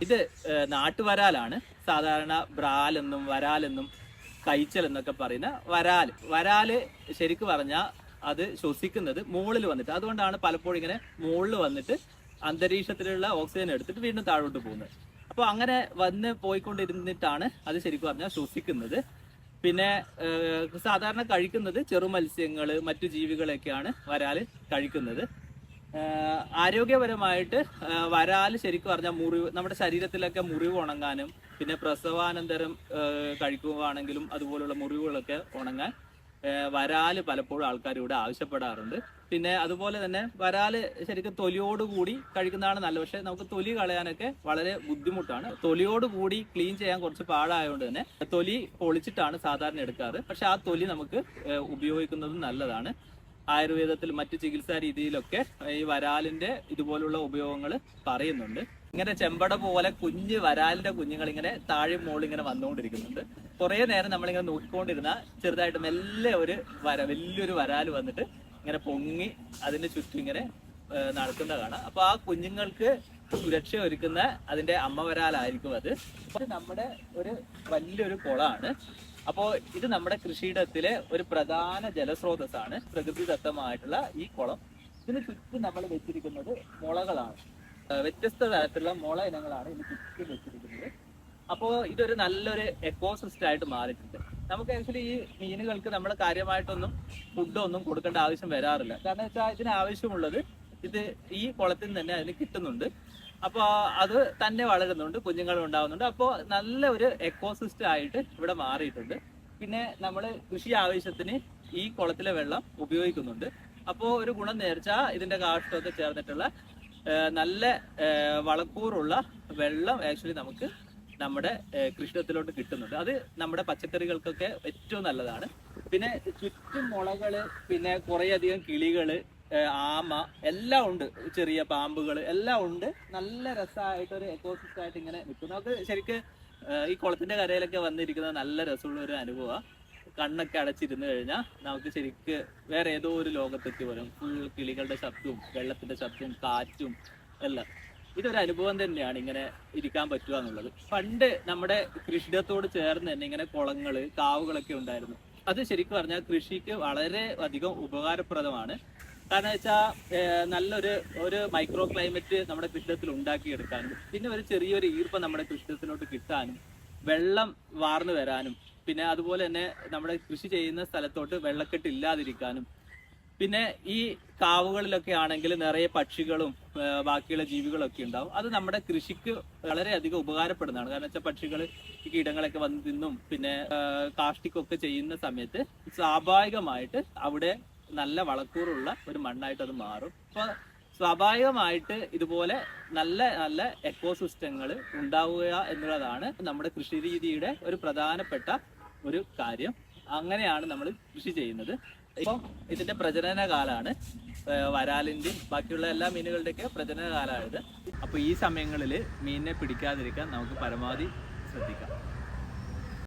ഇത് നാട്ടുവരാലാണ്. സാധാരണ ബ്രാലെന്നും വരാലെന്നും കൈച്ചൽ എന്നൊക്കെ പറയുന്ന വരാല് ശരിക്കും പറഞ്ഞാൽ അത് ശ്വസിക്കുന്നത് മുകളിൽ വന്നിട്ട്, അതുകൊണ്ടാണ് പലപ്പോഴും ഇങ്ങനെ മുകളിൽ വന്നിട്ട് അന്തരീക്ഷത്തിലുള്ള ഓക്സിജൻ എടുത്തിട്ട് വീണ്ടും താഴോട്ട് പോകുന്നത്. അപ്പോൾ അങ്ങനെ വന്ന് പോയിക്കൊണ്ടിരുന്നിട്ടാണ് അത് ശരിക്കും പറഞ്ഞാൽ ശ്വസിക്കുന്നത്. പിന്നെ സാധാരണ കഴിക്കുന്നത് ചെറു മത്സ്യങ്ങൾ, മറ്റു ജീവികളൊക്കെയാണ് വരാല് കഴിക്കുന്നത്. ആരോഗ്യപരമായിട്ട് വരാല് ശരിക്കും പറഞ്ഞാൽ നമ്മുടെ ശരീരത്തിലൊക്കെ മുറിവ് ഉണങ്ങാനും, പിന്നെ പ്രസവാനന്തരം കഴിക്കുകയാണെങ്കിലും അതുപോലുള്ള മുറിവുകളൊക്കെ ഉണങ്ങാൻ വരാല് പലപ്പോഴും ആൾക്കാർ ഇവിടെ ആവശ്യപ്പെടാറുണ്ട്. പിന്നെ അതുപോലെ തന്നെ വരാല് ശരിക്കും തൊലിയോടുകൂടി കഴിക്കുന്നതാണ് നല്ലത്. പക്ഷെ നമുക്ക് തൊലി കളയാനൊക്കെ വളരെ ബുദ്ധിമുട്ടാണ്. തൊലിയോടുകൂടി ക്ലീൻ ചെയ്യാൻ കുറച്ച് പാടായതുകൊണ്ട് തന്നെ തൊലി പൊളിച്ചിട്ടാണ് സാധാരണ എടുക്കാറ്. പക്ഷെ ആ തൊലി നമുക്ക് ഉപയോഗിക്കുന്നതും നല്ലതാണ്. ആയുർവേദത്തിൽ മറ്റു ചികിത്സാ രീതിയിലൊക്കെ ഈ വരാലിന്റെ ഇതുപോലുള്ള ഉപയോഗങ്ങൾ പറയുന്നുണ്ട്. ഇങ്ങനെ ചെമ്പട പോലെ കുഞ്ഞ് വരാലിന്റെ കുഞ്ഞുങ്ങൾ ഇങ്ങനെ താഴെ മുകളിൽ ഇങ്ങനെ വന്നുകൊണ്ടിരിക്കുന്നുണ്ട്. കുറെ നേരം നമ്മളിങ്ങനെ നോക്കിക്കൊണ്ടിരുന്ന ചെറുതായിട്ട് മെല്ലെ വലിയൊരു വരാല് വന്നിട്ട് ഇങ്ങനെ പൊങ്ങി അതിന്റെ ചുറ്റും ഇങ്ങനെ നടക്കുന്ന കാണാം. അപ്പൊ ആ കുഞ്ഞുങ്ങൾക്ക് സുരക്ഷ ഒരുക്കുന്ന അതിന്റെ അമ്മ വരാലായിരിക്കും അത്. നമ്മുടെ ഒരു വലിയൊരു കുളമാണ്. അപ്പോൾ ഇത് നമ്മുടെ കൃഷിയിടത്തിലെ ഒരു പ്രധാന ജലസ്രോതസ്സാണ്, പ്രകൃതിദത്തമായിട്ടുള്ള ഈ കുളം. ഇതിന് ചുറ്റും നമ്മൾ വെച്ചിരിക്കുന്നത് മുളകളാണ്. വ്യത്യസ്ത തരത്തിലുള്ള മുള ഇനങ്ങളാണ് ഇതിന് ചുറ്റും വെച്ചിരിക്കുന്നത്. അപ്പോൾ ഇതൊരു നല്ലൊരു എക്കോസിസ്റ്റം ആയിട്ട് മാറിയിട്ടുണ്ട്. നമുക്ക് ആക്ച്വലി ഈ മീനുകൾക്ക് നമ്മൾ കാര്യമായിട്ടൊന്നും ഫുഡൊന്നും കൊടുക്കേണ്ട ആവശ്യം വരാറില്ല. കാരണം വെച്ചാൽ ഇതിന് ആവശ്യമുള്ളത് ഇത് ഈ കുളത്തിൽ നിന്ന് തന്നെ അതിന് കിട്ടുന്നുണ്ട്. അപ്പോൾ അത് തന്നെ വളരുന്നുണ്ട്, കുഞ്ഞുങ്ങൾ ഉണ്ടാവുന്നുണ്ട്. അപ്പോൾ നല്ല ഒരു എക്കോസിസ്റ്റം ആയിട്ട് ഇവിടെ മാറിയിട്ടുണ്ട്. പിന്നെ നമ്മൾ കൃഷി ആവശ്യത്തിന് ഈ കുളത്തിലെ വെള്ളം ഉപയോഗിക്കുന്നുണ്ട്. അപ്പോൾ ഒരു ഗുണം നേർച്ച ഇതിന്റെ കാഷ്ടമൊക്കെ ചേർന്നിട്ടുള്ള നല്ല വളക്കൂറുള്ള വെള്ളം ആക്ച്വലി നമുക്ക് നമ്മുടെ കൃഷിയിടത്തിലോട്ട് കിട്ടുന്നുണ്ട്. അത് നമ്മുടെ പച്ചക്കറികൾക്കൊക്കെ ഏറ്റവും നല്ലതാണ്. പിന്നെ ചുറ്റും മുളകള്, പിന്നെ കുറേയധികം കിളികള്, ആമ എല്ലാം ഉണ്ട്, ചെറിയ പാമ്പുകൾ എല്ലാം ഉണ്ട്. നല്ല രസമായിട്ട് ഒരു എക്കോസിസ്റ്റം ആയിട്ട് ഇങ്ങനെ നിൽക്കുന്നു. അത് ശരിക്ക് ഈ കുളത്തിന്റെ കരയിലൊക്കെ വന്നിരിക്കുന്നത് നല്ല രസമുള്ള ഒരു അനുഭവമാണ്. കണ്ണൊക്കെ അടച്ചിരുന്നു കഴിഞ്ഞാൽ നമുക്ക് ശരിക്ക് വേറെ ഏതോ ഒരു ലോകത്തെത്തി വരും. ഫുൾ കിളികളുടെ ശബ്ദവും വെള്ളത്തിന്റെ ശബ്ദവും കാറ്റും എല്ലാം. ഇതൊരു അനുഭവം തന്നെയാണ് ഇങ്ങനെ ഇരിക്കാൻ പറ്റുക എന്നുള്ളത്. പണ്ട് നമ്മുടെ കൃഷിയിടത്തോട് ചേർന്ന് തന്നെ ഇങ്ങനെ കുളങ്ങള്, കാവുകളൊക്കെ ഉണ്ടായിരുന്നു. അത് ശരിക്കും പറഞ്ഞാൽ കൃഷിക്ക് വളരെ അധികം ഉപകാരപ്രദമാണ്. കാരണം വെച്ചാൽ നല്ലൊരു മൈക്രോ ക്ലൈമറ്റ് നമ്മുടെ കൃഷിയിടത്തിൽ ഉണ്ടാക്കിയെടുക്കാനും, പിന്നെ ഒരു ചെറിയൊരു ഈർപ്പം നമ്മുടെ കൃഷിയിടത്തിലോട്ട് കിട്ടാനും, വെള്ളം വാർന്നു വരാനും, പിന്നെ അതുപോലെ തന്നെ നമ്മുടെ കൃഷി ചെയ്യുന്ന സ്ഥലത്തോട്ട് വെള്ളക്കെട്ട് ഇല്ലാതിരിക്കാനും, പിന്നെ ഈ കാവുകളിലൊക്കെ ആണെങ്കിൽ നിറയെ പക്ഷികളും ബാക്കിയുള്ള ജീവികളൊക്കെ ഉണ്ടാവും. അത് നമ്മുടെ കൃഷിക്ക് വളരെയധികം ഉപകാരപ്പെടുന്നതാണ്. കാരണം വെച്ചാൽ പക്ഷികൾ ഈ കീടങ്ങളൊക്കെ വന്ന് തിന്നും പിന്നെ കാഷ്ടിക്കൊക്കെ ചെയ്യുന്ന സമയത്ത് സ്വാഭാവികമായിട്ട് അവിടെ നല്ല വളക്കൂറുള്ള ഒരു മണ്ണായിട്ട് അത് മാറും. അപ്പൊ സ്വാഭാവികമായിട്ട് ഇതുപോലെ നല്ല നല്ല എക്കോസിസ്റ്റങ്ങൾ ഉണ്ടാവുക എന്നുള്ളതാണ് നമ്മുടെ കൃഷി രീതിയുടെ ഒരു പ്രധാനപ്പെട്ട ഒരു കാര്യം. അങ്ങനെയാണ് നമ്മൾ കൃഷി ചെയ്യുന്നത്. ഇപ്പം ഇതിന്റെ പ്രജനന കാലമാണ്, വരാലിന്റെയും ബാക്കിയുള്ള എല്ലാ മീനുകളുടെയൊക്കെ പ്രജനന കാലമാണിത്. അപ്പൊ ഈ സമയങ്ങളിൽ മീനിനെ പിടിക്കാതിരിക്കാൻ നമുക്ക് പരമാവധി ശ്രദ്ധിക്കാം.